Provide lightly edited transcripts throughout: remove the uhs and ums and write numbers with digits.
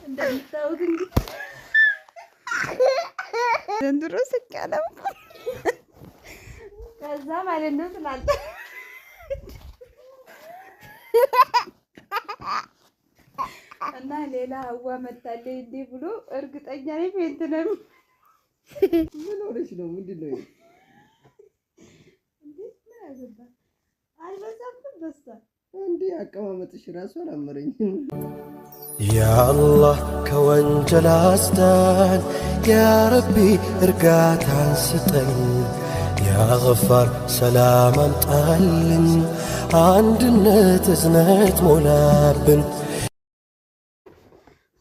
እንደምታውቁ እንግዲህ ዘንድሮ ስቃለም ከዛ ማለት ነው ስላለ እና ሌላ አዋ መጣለኝ እንዴ ብሎ እርግጠኛ ነኝ ፌንት ነው። ምን ሆነሽ ነው? ምንድነው? እንዴ አቀማመጥሽ ራሱ አላመረኝም። ያ አላህ ከወንጀል አስዳን፣ ያ ረቢ እርጋታን ስጠን፣ ያ ገፋር ሰላም አምጣልን፣ አንድነት እዝነት ሞላብን።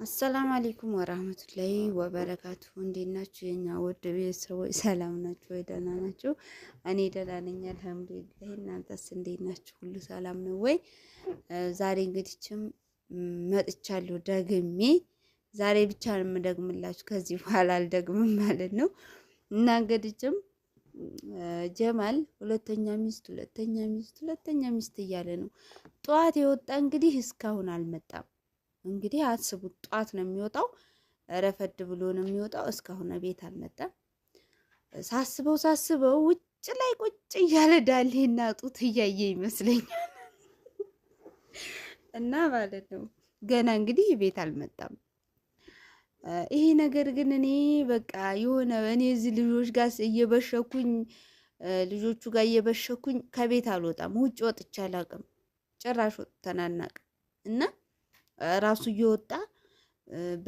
አሰላሙ አለይኩም ወራህመቱላሂ ወበረካቱ። እንዴት ናችሁ የኛ ውድ ቤተሰቦች? ሰላም ናችሁ ወይ? ደህና ናችሁ? እኔ ደህና ነኝ አልሐምዱሊላህ። እናንተስ እንዴት ናችሁ? ሁሉ ሰላም ነው ወይ? ዛሬ እንግዲህም መጥቻለሁ ደግሜ። ዛሬ ብቻ ነው የምደግምላችሁ፣ ከዚህ በኋላ አልደግምም ማለት ነው። እና እንግዲህም ጀማል ሁለተኛ ሚስት እያለ ነው። ጠዋት የወጣ እንግዲህ እስካሁን አልመጣም። እንግዲህ አስቡት፣ ጧት ነው የሚወጣው፣ ረፈድ ብሎ ነው የሚወጣው። እስካሁን ቤት አልመጣም። ሳስበው ውጭ ላይ ቁጭ እያለ ዳሌና ጡት እያየ ይመስለኛል እና ማለት ነው ገና እንግዲህ ቤት አልመጣም። ይሄ ነገር ግን እኔ በቃ የሆነ እኔ እዚህ ልጆች ጋር እየበሸኩኝ ልጆቹ ጋር እየበሸኩኝ ከቤት አልወጣም። ውጭ ወጥቼ አላውቅም፣ ጭራሽ ወጥተን አናውቅም። እና ራሱ እየወጣ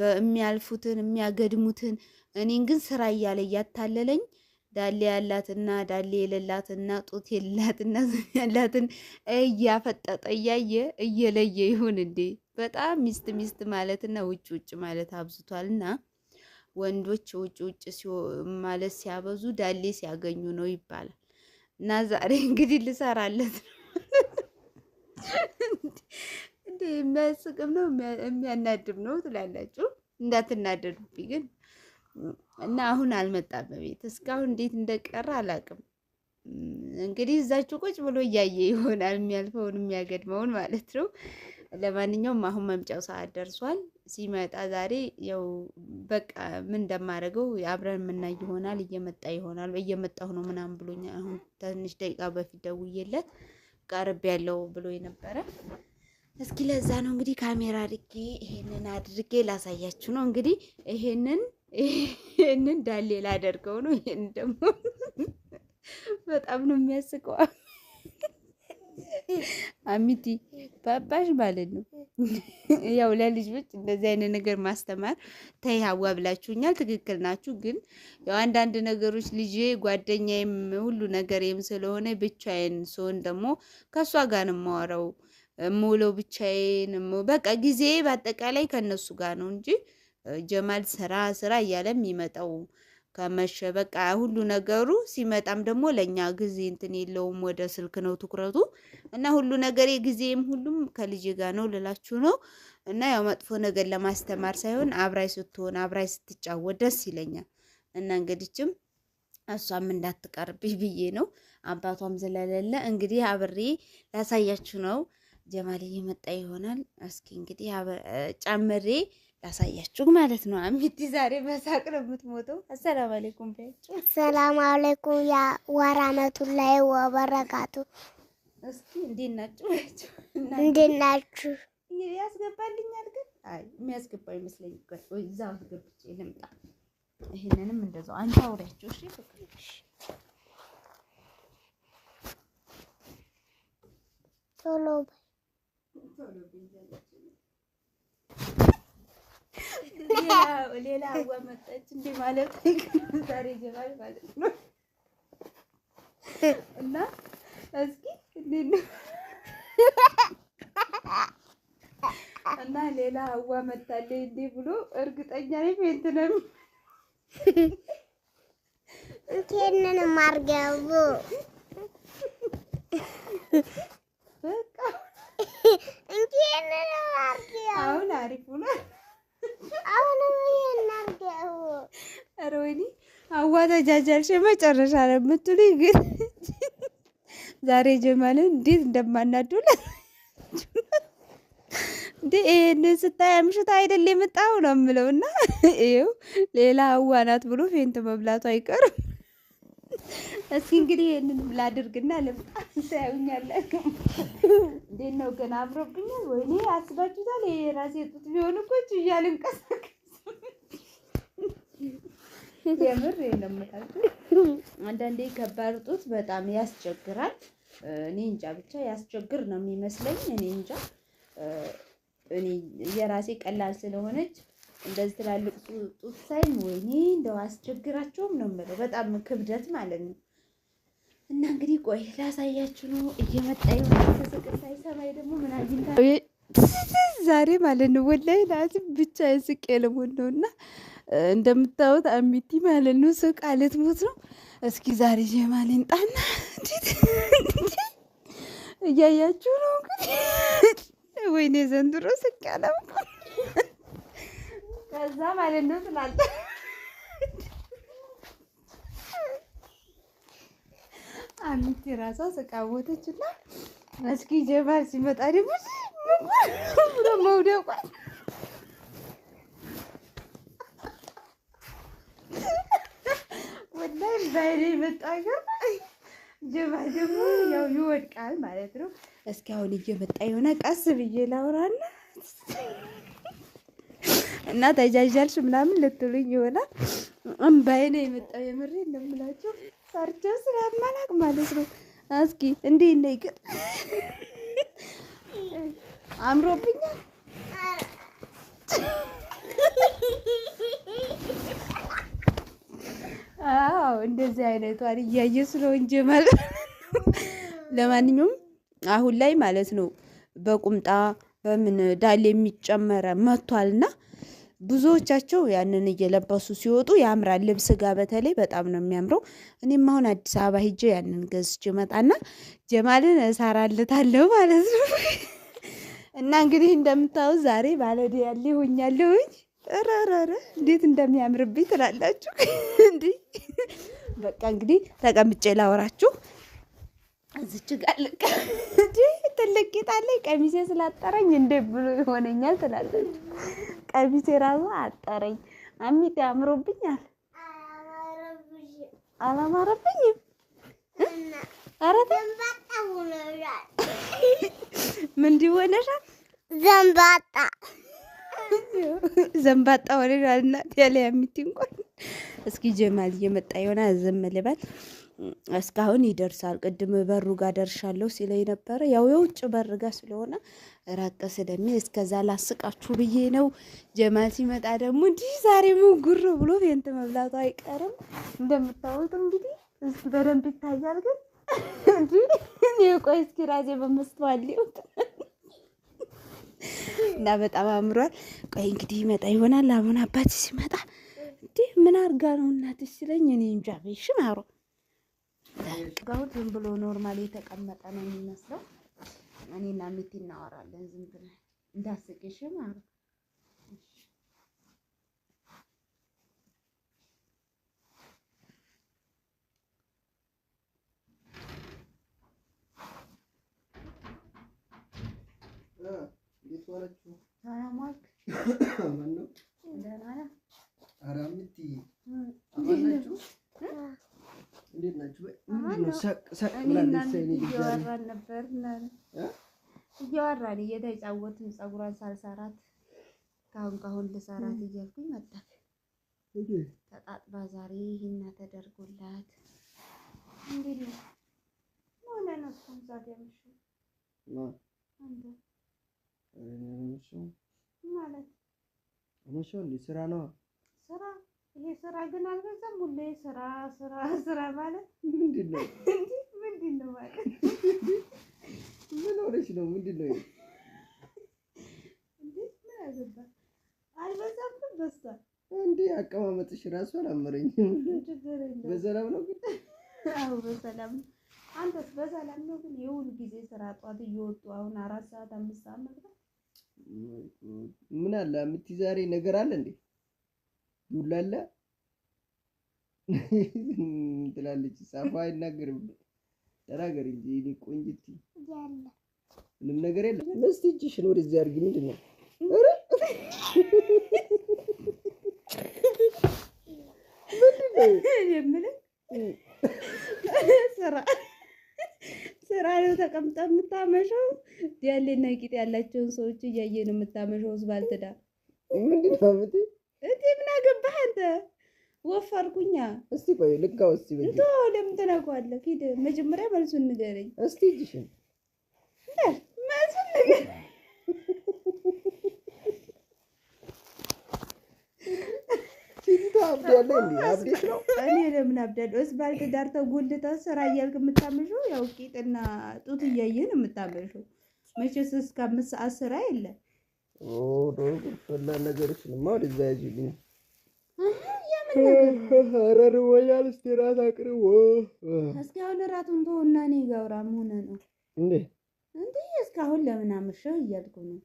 በሚያልፉትን የሚያገድሙትን እኔን ግን ስራ እያለ እያታለለኝ ዳሌ ያላትና ዳሌ የሌላትና ጡት የሌላትና ያላትን እያፈጠጠ እያየ እየለየ ይሁን እንዴ! በጣም ሚስት ማለትና ውጭ ማለት አብዝቷልና ወንዶች ውጭ ማለት ሲያበዙ ዳሌ ሲያገኙ ነው ይባላል። እና ዛሬ እንግዲህ ልሰራለት ነው። እንዴ የሚያስቅም ነው የሚያናድም ነው ትላላችሁ። እንዳትናደዱብኝ ግን። እና አሁን አልመጣም በቤት እስካሁን፣ እንዴት እንደቀረ አላውቅም። እንግዲህ እዛችሁ ቁጭ ብሎ እያየ ይሆናል የሚያልፈውን የሚያገድመውን ማለት ነው። ለማንኛውም አሁን መምጫው ሰዓት ደርሷል። ሲመጣ ዛሬ ያው በቃ ምን እንደማደርገው አብረን የምናይ ይሆናል። እየመጣሁ ነው ምናምን ብሎኛል። አሁን ትንሽ ደቂቃ በፊት ደውዬለት ቀርብ ያለው ብሎ የነበረ። እስኪ ለዛ ነው እንግዲህ ካሜራ ይሄንን አድርጌ ላሳያችሁ ነው። እንግዲህ ይሄንን ዳሌ ላደርገው ነው። ይሄን ደግሞ በጣም ነው የሚያስቀው። አሚቲ ባባሽ ማለት ነው። ያው ለልጆች እንደዚህ አይነት ነገር ማስተማር ተይ ሀዋ ብላችሁኛል። ትክክል ናችሁ። ግን ያው አንዳንድ ነገሮች ልጄ ጓደኛዬም ሁሉ ነገሬም ስለሆነ ብቻዬን ስሆን ደግሞ ከሷ ጋር ነው የማወራው የምውለው ብቻዬን። በቃ ጊዜ በአጠቃላይ ከነሱ ጋር ነው እንጂ ጀማል ስራ እያለ የሚመጣው ከመሸ በቃ ሁሉ ነገሩ ሲመጣም ደግሞ ለኛ ጊዜ እንትን የለውም። ወደ ስልክ ነው ትኩረቱ እና ሁሉ ነገር የጊዜም ሁሉም ከልጅ ጋር ነው ልላችሁ ነው። እና ያው መጥፎ ነገር ለማስተማር ሳይሆን አብራይ ስትሆን አብራይ ስትጫወት ደስ ይለኛል። እና እንግዲህም እሷም እንዳትቀርብኝ ብዬ ነው። አባቷም ስለሌለ እንግዲህ አብሬ ላሳያችሁ ነው። ጀማል እየመጣ ይሆናል። እስኪ እንግዲህ ጨምሬ ላሳያችሁ ማለት ነው። አሚቲ ዛሬ በሳቅ ነው የምትሞተው። አሰላሙ አለይኩም ብያችሁ። ሰላም አለይኩም ያ ወራህመቱላሂ ወበረካቱ። እስኪ እንዴት ናችሁ? እንዴት ናችሁ? ያስገባልኛል ግን አይ የሚያስገባ ይመስለኝ። ወይ እዛው አስገብቼ ልምጣ። ይሄንንም እንደዛው አንቺ አውሪያችሁ እሺ። ቶሎ ሌላ አዋ መጣች እንዴ ማለት ዛሬ ጀማል ማለት ነው። እና እስኪ እንዴት ነው? እና ሌላ አዋ መጣለኝ እንዴ ብሎ እርግጠኛ ነኝ ፌንት ነው። እንቴንን ማርገቡ በቃ እንቴንን ማርገቡ አሁን አሪፍ ነው። አሁንም ይናርገው። ኧረ ወይኔ አዋ ተጃጃልሽ መጨረሻ ነው የምትሉኝ። ግን ዛሬ ጀማልን እንዴት እንደማናደው እንዴ ይሄንን ስታይ አምሽታ አይደል የመጣው ነው የምለውና ይኸው ሌላ አዋናት ብሎ ፌንት መብላቱ አይቀርም። እስኪ እንግዲህ ይሄንን ላድርግና ልምጣ። ታዩኛላችሁ እንዴት ነው ገና አምሮብኛል። ወይኔ አስባችሁታል? የራሴ ጡት ቢሆን እኮ እያልን ቀሰቀስ የምር የለምታችሁ። አንዳንዴ ከባድ ጡት በጣም ያስቸግራል። እኔ እንጃ ብቻ ያስቸግር ነው የሚመስለኝ። እኔ እንጃ እኔ የራሴ ቀላል ስለሆነች እንደዚህ ትላልቅ ጡት ሳይም ወይኔ እንደው አስቸግራቸውም ነው የምለው። በጣም ክብደት ማለት ነው። እና እንግዲህ ቆይ ላሳያችሁ ነው እየመጣዩ ተሰቀሳይ ሰማይ ደግሞ ምን አግኝታ ዛሬ ማለት ነው። ወላሂ ላዚም ብቻ የስቄ ለሞን ነውና እንደምታዩት አሚቲ ማለት ነው ስቃ ልትሞት ነው። እስኪ ዛሬ ጀማልን ጣና እያያችሁ ነው እንግዲህ ወይኔ ዘንድሮ ስቄ አላውቅ ከዛ ማለት ነው ስላልተ አሚቲ ራሷ ስቃ ሞተችና እስኪ ጀማል ሲመጣ ደግሞ ብሎ መውደቋ ወላሂ ባይኔ መጣ ገር ጀማል ደግሞ ያው ይወድቃል ማለት ነው። እስኪ አሁን እየመጣ የሆነ ቀስ ብዬ ላውራና እና ተጃጃልሽ ምናምን ልትሉኝ ይሆናል። ባይኔ የመጣው የምሬ እንደምላችሁ ሰርቼው ስለማላቅ ማለት ነው። እስኪ እንዴት ነይ ግን አምሮብኛል። አዎ እንደዚህ አይነቷን እያየ ስለሆነ እንጂ ማለት ለማንኛውም አሁን ላይ ማለት ነው በቁምጣ በምን ዳሌ የሚጨመረ መጥቷልና ብዙዎቻቸው ያንን እየለበሱ ሲወጡ ያምራል። ልብስ ጋር በተለይ በጣም ነው የሚያምረው። እኔም አሁን አዲስ አበባ ሄጄ ያንን ገዝቼ መጣና ጀማልን እሰራለታለሁ ማለት ነው። እና እንግዲህ እንደምታዩት ዛሬ ባለዲ ያለ ሆኛለሁ። ረረረ እንዴት እንደሚያምርብኝ ትላላችሁ እንዴ! በቃ እንግዲህ ተቀምጬ ላወራችሁ። እዚች ጋር ልቀ እንዴ ተለቂታለኝ ቀሚሴ ስላጠረኝ እንደ ብሎ ይሆነኛል ትላላችሁ። ቀሚሴ ራሱ አጠረኝ። አሚት ያምሮብኛል። አላማረብኝም። ኧረ ዘንባጣ ሆነሻል። ምን እንዲሆነሻል? ዘንባጣ ዘንባጣ ሆነሻል። እናት ያለ አሚት እንኳን እስኪ ጀማል እየመጣ ይሆና ዝም ልበል። እስካሁን ይደርሳል። ቅድም በሩ ጋር ደርሻለሁ ሲለኝ ነበረ። ያው የውጭ በር ጋር ስለሆነ ራቀ ስለሚል እስከዛ ላስቃችሁ ብዬ ነው። ጀማል ሲመጣ ደግሞ እንዲህ ዛሬ ምን ጉር ብሎ ፌንት መብላቱ አይቀርም። እንደምታዩት እንግዲህ እሱ በደንብ ይታያል። ግን እንዲህ እኔ ቆይ እስኪ ራሴ በመስተዋል እና በጣም አምሯል። ቆይ እንግዲህ ይመጣ ይሆናል። አሁን አባቴ ሲመጣ እንዴ ምን አርጋ ነው እናትሽ ሲለኝ እኔ እንጃ በይሽን አሮ ጋውት ዝም ብሎ ኖርማል የተቀመጠ ነው የሚመስለው። እኔና ሚቲ እናወራለን ዝም ብለን እንዳስቅሽ ማለት ሰላም ዋልክ? ማነው? ደህና ነህ? ኧረ አሚቲ አማናችሁ? እንዴት ናችሁ? ምንድን ነው ሳቅ ሳቅ ብላለች። እያወራን ነበር እያወራን እየተጫወትን ፀጉሯን ሳልሰራት ካሁን ልሰራት እያልኩኝ መጣች። ተጣጥባ ዛሬ ይሄና ተደርጎላት እንዴት ነው ማለት ነው? እሱም ዛዲያምሽ አንተ ማለት አመሻው እንዴ ስራ ነው ስራ። ይሄ ስራ ግን አልበዛም? ሁሌ ስራ ስራ ስራ ማለት ምንድን ነው? ምንድን ነው ማለት ምን ሆነሽ ነው? ምንድን ነው እንዴ? ምን አገባ? አልበዛም ግን በዝቷል እንዴ? አቀማመጥሽ ራሱ አላመረኝም። በሰላም ነው ግን? አዎ በሰላም ነው። አንተስ በሰላም ነው ግን? የሁል ጊዜ ስራ ጧት እየወጡ አሁን 4 ሰዓት 5 ሰዓት መግባት ምን አለ አሚቲ ዛሬ ነገር አለ እንዴ? ዱላ አለ ትላለች። ሳፋ አይናገርም። ተናገር እንጂ እኔ ቆንጅቲ ያለ ምንም ነገር የለም። እስቲ እጅሽን ወደዚህ አድርጊ። ምንድን ነው የምልህ ስራ ነው ተቀምጠህ የምታመሸው። ያለና ቂጥ ያላቸውን ሰዎች እያየን የምታመሸው ባልትዳር ምንድን ነው የምትይ? እንዴ ምን አገባህ አንተ? ወፈርኩኛ። እስቲ ቆይ ልካው እስቲ በይ እንቶ ለምን ተናቋለህ? ሂድ መጀመሪያ መልሱን ንገረኝ። እስቲ እጅሽን መልሱን ንገረኝ። ሲታ አብዳለ እንዴ? አብዴሽ ነው። እኔ ለምን አብዳለሁ? ባልትዳር ተጎልተህ ስራ እያልክ የምታመሸው ያው ቂጥና ጡት እያየን የምታመሸው መቼስ እስከ 5 ሰዓት ስራ የለ። ዶሮ ፈላ ነገርሽንማ ወደዛ ያጂልኝ። የምን ነገር ኧረ ርቦኛል። እስቲ እራት አቅርቦ እስካሁን እራቱን ተውና እኔ ጋር አውራም ሆነ ነው እንዴ? እስካሁን ለምን አመሸህ እያልኩ ነው።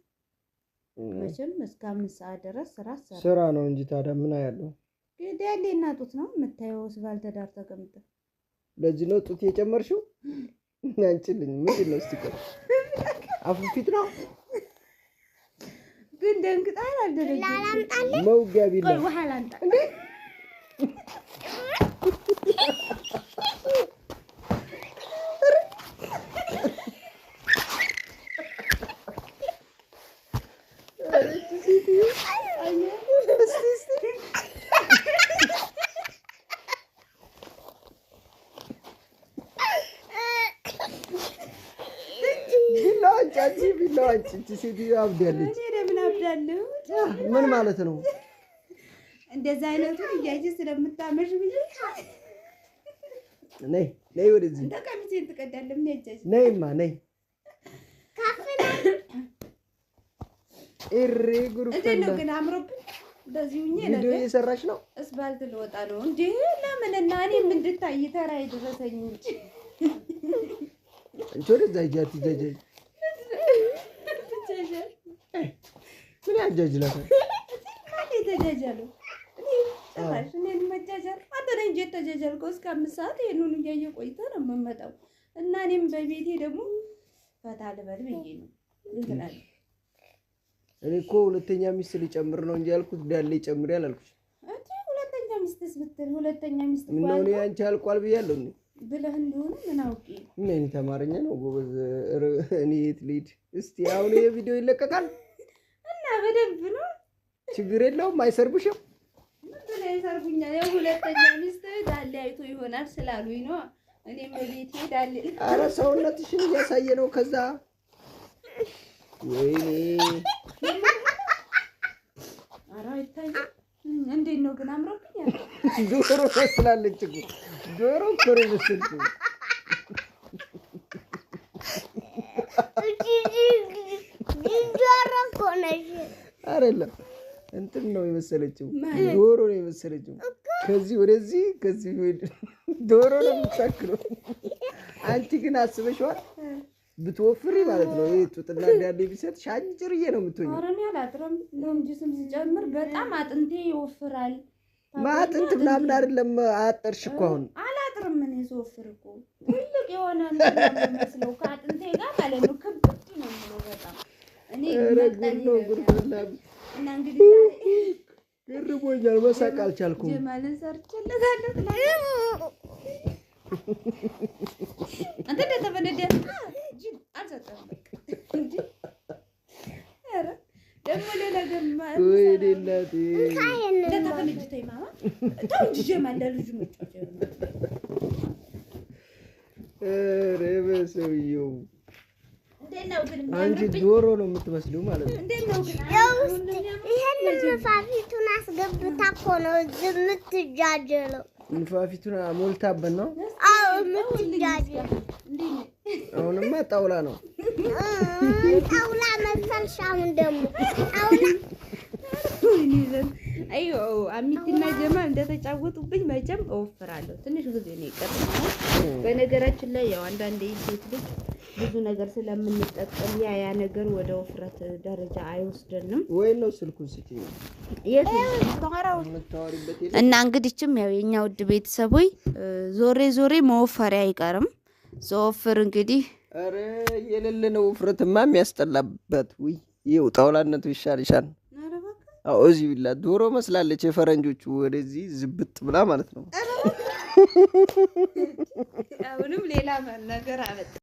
መቼም እስከ 5 ሰዓት ድረስ ስራ ነው እንጂ ታዲያ ምን ያለው? እንግዲህ ያለና ጡት ነው የምታየው። ባልትዳር ተቀምጠህ ለዚህ ነው ጡት የጨመርሽው? አንቺልኝ ምንድን ነው? እስቲ ቆይ አፉፊት ነው ግን ደንግጣል። አልደረግም መውጊያ ቢላ ቆይ ውሃ ላምጣ እንዴ? ቢላዋንቺ ሴትዮ አብዳለች። እኔ ለምን አብዳለሁ? ምን ማለት ነው? እንደዛ አይነቱን እያየህ ስለምታመሽ ብዬ ነይ ወደዚህ። እንደ ቀሚሴን ትቀዳለህ። ምን ያጃጅ ነይማ ነይ። እሬ ጉርፍ እንዴት ነው ግን አምሮብኝ እንደዚህ ሁኜ ነገር ቪዲዮ እየሰራሽ ነው? እስባልት ልወጣ ነው እንዴ? ለምን እና እኔም እንድታይ ተራ ይደረሰኝ እንጂ አንቺ ወደዛ ሂጂ። ምን ያጃጅላታል? ማን የተጃጃለው? ጭራሽ እኔን መጃጃል አንተ ነህ እንጂ የተጃጃልከው። እስከ 5 ሰዓት ይሄንን እያየሁ ቆይተህ ነው የምመጣው እና እኔም በቤቴ ደግሞ ፈታ ልበል ብዬ ነው እንትናል። እኔ እኮ ሁለተኛ ሚስት ልጨምር ነው እንጂ ያልኩት ዳሌ ጨምሪ አላልኩሽ እንዴ? ሁለተኛ ሚስትስ ብትል ሁለተኛ ሚስት ምን ነው? እኔ አንቺ አልቋል ብያለሁ እንዴ? ብለህ እንደሆነ ምን አውቄ ምን አይነት አማርኛ ነው ጎበዝ? እኔ የት ልሂድ? እስቲ አሁን ይሄ ቪዲዮ ይለቀቃል እና በደንብ ነው። ችግር የለውም። አይሰርቡሽም? ምን ብለህ ይሰርጉኛል? ያው ሁለተኛ ሚስት ዳሌ አይቶ ይሆናል ስላሉኝ ነው። እኔም በቤቴ ዳሌ ኧረ ሰውነትሽን እያሳየ ነው። ከዛ ወይኔ ኧረ አይታይም። እንዴት ነው ግን አምሮብኛል። ዶሮ መስላለች እኮ ዶሮ እኮ ነው የመሰለችው። ዶሮ እኮ ነሽ። አይደለም እንትን ነው የመሰለችው፣ ዶሮ ነው የመሰለችው። ከዚህ ወደዚህ ከዚህ ዶሮ ነው የምታክለው። አንቺ ግን አስበሽዋል? ብትወፍሪ ማለት ነው ይሄ ጡጥና ዳሌ ቢሰጥሽ አጭርዬ ነው የምትሆኚው። ኧረ እኔ አላጥርም። ለምጂ ስም ሲጨምር በጣም አጥንቴ ይወፍራል። ማጥንት ምናምን አይደለም። አጠርሽ እኮ አሁን አላጥርም። እኔ ስወፍር እኮ ትልቅ የሆነ እንትን ነው የሚመስለው ከአጥንቴ ጋር ማለት ነው። ክብት ነው የሚለው በጣም እኔ ረጉድ ነው ጉርፍላ። እና እንግዲህ ገርሞኛል፣ መሳቅ አልቻልኩም። ጀማልን ሰርቼለታለሁ ትላለህ አንተ እንደተፈነደ አልሰጠም። በቃ እንዴ ኧረ ደግሞ ሌላ ገማ ወይ ሌላቴ እንደተፈነደ ማማ ተው እንጂ ጀማል ለልጁ መጫወቻ ነው። ኧረ በሰውዬው እንዴት ነው ግን አንቺ ዶሮ ነው የምትመስለው ማለት ነው። እንዴት ነው ግን ይሄን ንፋፊቱን አስገብታ እኮ ነው የምትጃጀለው። ንፋፊቱን ሞልታበት ነው። አዎ የምትጃጀለው። አሁንማ ጣውላ ነው። ጣውላ መሰልሽ። አሁን ደግሞ ጣውላ አዩ አሚትና ጀማል እንደተጫወቱብኝ መቼም እወፍራለሁ። ትንሽ ጊዜ ነው የቀረው። በነገራችን ላይ ያው አንዳንዴ ሴት ልጅ ብዙ ነገር ስለምንጠቀም ያ ነገር ወደ ውፍረት ደረጃ አይወስደንም። ወይ ነው ስልኩን ስጪኝ እና እንግዲህም ያው የኛ ውድ ቤተሰቦች ዞሬ ዞሬ መወፈሪያ አይቀርም። ዘወፍር እንግዲህ ኧረ የሌለ ነው ውፍረትማ የሚያስጠላበት። ውይ ይኸው ጣውላነቱ ይሻልሻል። አዎ እዚህ ቢላ ዶሮ መስላለች የፈረንጆቹ ወደዚህ ዝብጥ ብላ ማለት ነው። አሁንም ሌላ ነገር አመጣ።